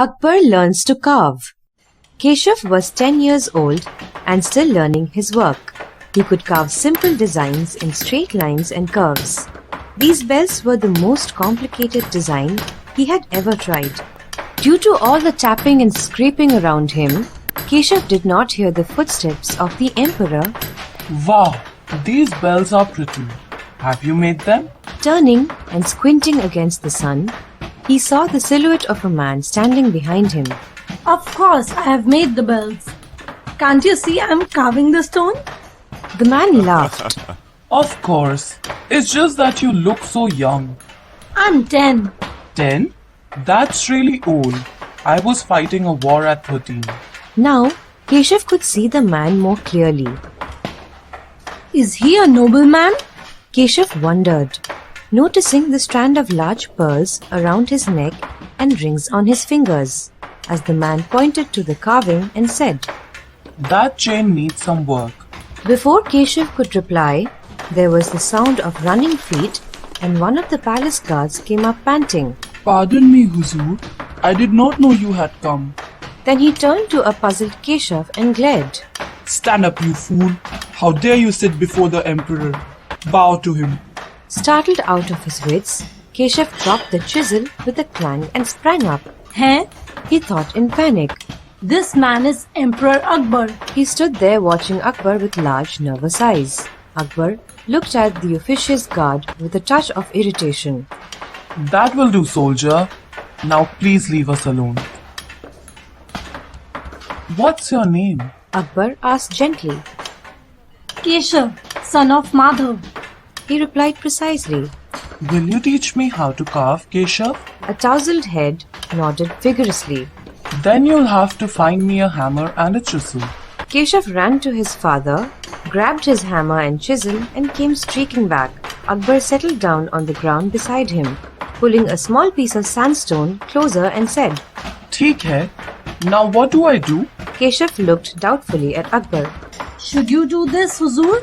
Akbar learns to carve. Keshav was 10 years old and still learning his work. He could carve simple designs in straight lines and curves. These bells were the most complicated design he had ever tried. Due to all the tapping and scraping around him, Keshav did not hear the footsteps of the emperor. Wow, these bells are pretty. Have you made them? Turning and squinting against the sun, he saw the silhouette of a man standing behind him. Of course, I have made the bells. Can't you see I am carving the stone? The man laughed. Of course. It's just that you look so young. I'm 10. 10? That's really old. I was fighting a war at 13. Now, Keshav could see the man more clearly. Is he a nobleman? Keshav wondered, noticing the strand of large pearls around his neck and rings on his fingers, as the man pointed to the carving and said, That chain needs some work. Before Keshav could reply, there was the sound of running feet and one of the palace guards came up panting. Pardon me, Huzur. I did not know you had come. Then he turned to a puzzled Keshav and glared. Stand up, you fool. How dare you sit before the emperor? Bow to him. Startled out of his wits, Keshav dropped the chisel with a clang and sprang up. Hey, He thought in panic. this man is Emperor Akbar. He stood there watching Akbar with large, nervous eyes. Akbar looked at the officious guard with a touch of irritation. That will do, soldier. Now please leave us alone. What's your name? Akbar asked gently. Keshav, son of Madhav. He replied precisely. Will you teach me how to carve, Keshav? A tousled head nodded vigorously. Then you'll have to find me a hammer and a chisel. Keshav ran to his father, grabbed his hammer and chisel and came streaking back. Akbar settled down on the ground beside him, pulling a small piece of sandstone closer and said, Theek hai. Now what do I do? Keshav looked doubtfully at Akbar. Should you do this, Huzur?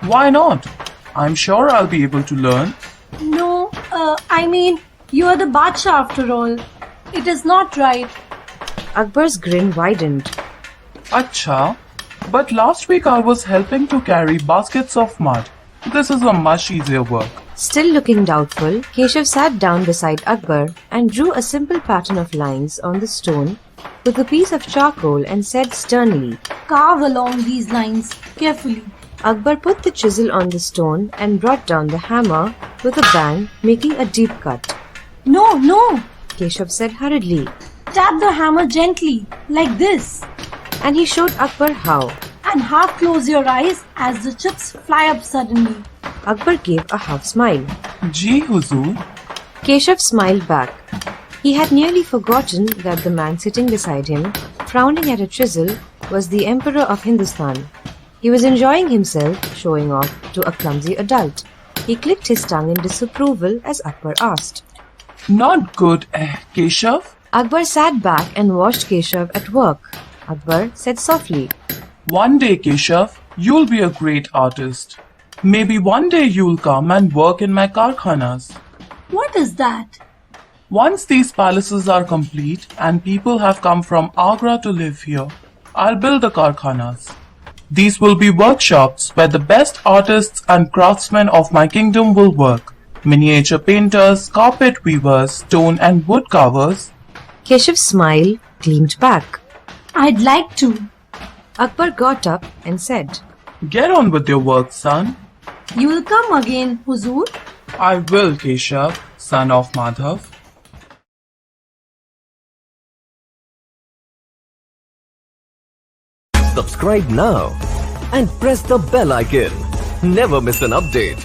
Why not? I'm sure I'll be able to learn. No, you are the Badshah after all. It is not right. Akbar's grin widened. Acha. But last week I was helping to carry baskets of mud. This is a much easier work. Still looking doubtful, Keshav sat down beside Akbar and drew a simple pattern of lines on the stone with a piece of charcoal and said sternly, Carve along these lines carefully. Akbar put the chisel on the stone and brought down the hammer with a bang, making a deep cut. No, no. Keshav said hurriedly, Tap the hammer gently, like this. and he showed Akbar how. And half close your eyes as the chips fly up suddenly. Akbar gave a half smile. Ji, Huzur. Keshav smiled back. He had nearly forgotten that the man sitting beside him, frowning at a chisel, was the Emperor of Hindustan. He was enjoying himself, showing off to a clumsy adult. He clicked his tongue in disapproval as Akbar asked. Not good, Keshav? Akbar sat back and watched Keshav at work. Akbar said softly, One day, Keshav, you'll be a great artist. Maybe one day you'll come and work in my karkhanas. What is that? Once these palaces are complete and people have come from Agra to live here, I'll build the karkhanas. These will be workshops where the best artists and craftsmen of my kingdom will work. Miniature painters, carpet weavers, stone and wood carvers. Keshav's smile gleamed back. I'd like to. Akbar got up and said, Get on with your work, son. You will come again, Huzur. I will, Keshav, son of Madhav. Subscribe now and press the bell icon. Never miss an update.